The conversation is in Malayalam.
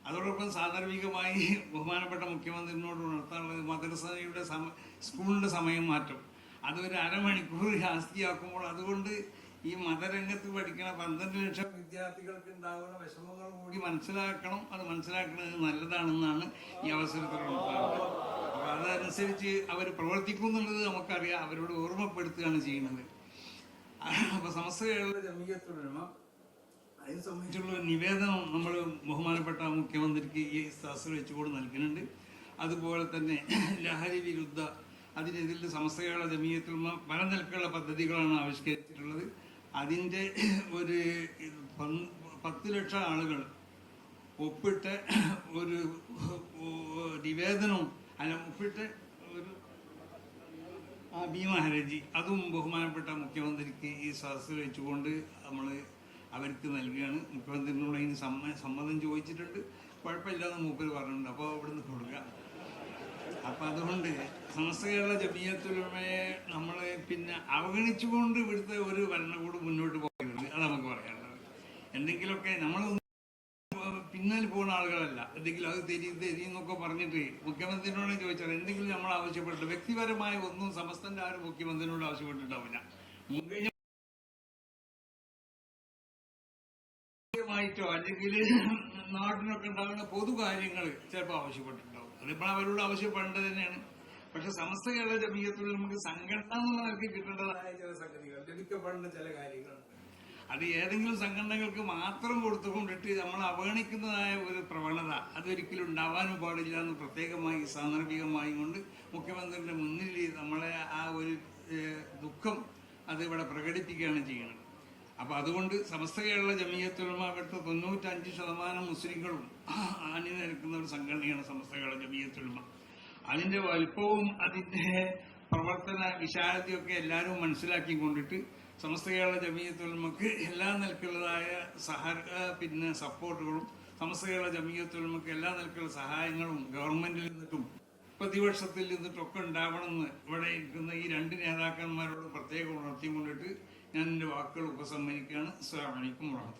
അതോടൊപ്പം സാന്ദർഭികമായി ബഹുമാനപ്പെട്ട മുഖ്യമന്ത്രിയോട് ഉണർത്താനുള്ളത് മദ്രസയുടെ സ്കൂളിന്റെ സമയം മാറ്റം അതൊരു അരമണിക്കൂർ ജാസ്തിയാക്കുമ്പോൾ അതുകൊണ്ട് ഈ മതരംഗത്ത് പഠിക്കുന്ന 12 ലക്ഷം വിദ്യാർത്ഥികൾക്ക് ഉണ്ടാകുന്ന വിഷമങ്ങൾ കൂടി മനസ്സിലാക്കണം. അത് മനസ്സിലാക്കുന്നത് നല്ലതാണെന്നാണ് ഈ അവസരത്തിൽ ഉണർത്താറുള്ളത്. അപ്പൊ അതനുസരിച്ച് അവർ പ്രവർത്തിക്കുന്നുള്ളത് നമുക്കറിയാം. അവരോട് ഓർമ്മപ്പെടുത്തുകയാണ് ചെയ്യുന്നത്. അപ്പൊ സമസ്ത കേരള ജമിയത്തുൽ ഉലമ അതിനെ സംബന്ധിച്ചുള്ള നിവേദനം നമ്മൾ ബഹുമാനപ്പെട്ട മുഖ്യമന്ത്രിക്ക് ഈ സദസ്സിൽ വെച്ചുകൊണ്ട് നൽകുന്നുണ്ട്. അതുപോലെ തന്നെ ലഹരി വിരുദ്ധ അതിനെതിരെ സമസ്ത കേരള ജമിയത്തുൽ ഉലമ പല നിലക്കുള്ള പദ്ധതികളാണ് ആവിഷ്കരിച്ചിട്ടുള്ളത്. അതിൻ്റെ ഒരു 10 ലക്ഷം ആളുകൾ ഒപ്പിട്ട് ഒരു നിവേദനവും ഒപ്പിട്ട് ഒരു ഭീമഹരജി അതും ബഹുമാനപ്പെട്ട മുഖ്യമന്ത്രിക്ക് ഈ സദസ്സിൽ വെച്ചുകൊണ്ട് നമ്മൾ അവർക്ക് നൽകുകയാണ്. മുഖ്യമന്ത്രിയോട് അതിന് സമ്മതം ചോദിച്ചിട്ടുണ്ട്. കുഴപ്പമില്ലാന്ന് മൂപ്പര് പറഞ്ഞിട്ടുണ്ട്. അപ്പോൾ ഇവിടുന്ന് കൊടുക്കുക. അപ്പം അതുകൊണ്ട് സമസ്ത കേരള ജമിയത്തുൽ ഉലമയെ നമ്മൾ പിന്നെ അവഗണിച്ചുകൊണ്ട് ഇവിടുത്തെ ഒരു ഭരണകൂടം മുന്നോട്ട് പോകരുത്. അത് നമുക്ക് പറയാനുള്ളത്. എന്തെങ്കിലുമൊക്കെ നമ്മൾ പിന്നാലെ പോകുന്ന ആളുകളല്ല. എന്തെങ്കിലും അത് എന്നൊക്കെ പറഞ്ഞിട്ട് മുഖ്യമന്ത്രിയോട് ചോദിച്ചാൽ എന്തെങ്കിലും നമ്മൾ ആവശ്യപ്പെട്ടിട്ട് വ്യക്തിപരമായ ഒന്നും സമസ്തന്റെ ആരും മുഖ്യമന്ത്രിയോട് ആവശ്യപ്പെട്ടിട്ടുണ്ടാവില്ല. ായിട്ടോ അല്ലെങ്കിൽ നാട്ടിനൊക്കെ ഉണ്ടാകുന്ന പൊതുകാര്യങ്ങൾ ചിലപ്പോൾ ആവശ്യപ്പെട്ടിട്ടുണ്ടാവും. അതിപ്പോൾ അവരോട് ആവശ്യപ്പെടേണ്ടത് തന്നെയാണ്. പക്ഷെ സമസ്ത കേരള ജമിയത്തുൽ നമുക്ക് സംഘടന എന്നുള്ള നിലയ്ക്ക് കിട്ടേണ്ടതായ ചില സംഗതികൾ, ലഭിക്കപ്പെടേണ്ട ചില കാര്യങ്ങളുണ്ട്. അത് ഏതെങ്കിലും സംഘടനകൾക്ക് മാത്രം കൊടുത്തുകൊണ്ടിട്ട് നമ്മൾ അവഗണിക്കുന്നതായ ഒരു പ്രവണത അതൊരിക്കലും ഉണ്ടാവാനും പാടില്ല എന്ന് പ്രത്യേകമായി സാന്ദർഭികമായി കൊണ്ട് മുഖ്യമന്ത്രിയുടെ മുന്നിൽ നമ്മളെ ആ ഒരു ദുഃഖം അത് ഇവിടെ പ്രകടിപ്പിക്കുകയാണ് ചെയ്യുന്നത്. അപ്പൊ അതുകൊണ്ട് സമസ്ത കേരള ജമിയത്തുൽ ഉലമ ഇവിടുത്തെ 95% മുസ്ലിങ്ങളും അണിനിരക്കുന്ന ഒരു സംഘടനയാണ് സമസ്ത കേരള ജമിയത്തുൽ ഉലമ. അതിന്റെ വലിപ്പവും അതിന്റെ പ്രവർത്തന വിശാലതയൊക്കെ എല്ലാവരും മനസ്സിലാക്കി കൊണ്ടിട്ട് സമസ്ത കേരള ജമിയത്തുൽ ഉലമക്ക് എല്ലാ നിലക്കുള്ളതായ സപ്പോർട്ടുകളും സമസ്ത കേരള ജമിയത്തുൽ ഉലമക്ക് എല്ലാ നിലക്കുള്ള സഹായങ്ങളും ഗവൺമെന്റിൽ നിന്നിട്ടും പ്രതിപക്ഷത്തിൽ നിന്നിട്ടൊക്കെ ഉണ്ടാവണമെന്ന് ഇവിടെ ഇരിക്കുന്ന ഈ 2 നേതാക്കന്മാരോട് പ്രത്യേകം ഉണർത്തിക്കൊണ്ടിട്ട് ഞാൻ എൻ്റെ വാക്കുകൾ ഉപസംഹരിക്കുകയാണ്. അസ്സലാമു അലൈക്കും വറഹ്മത്തുള്ളാഹി.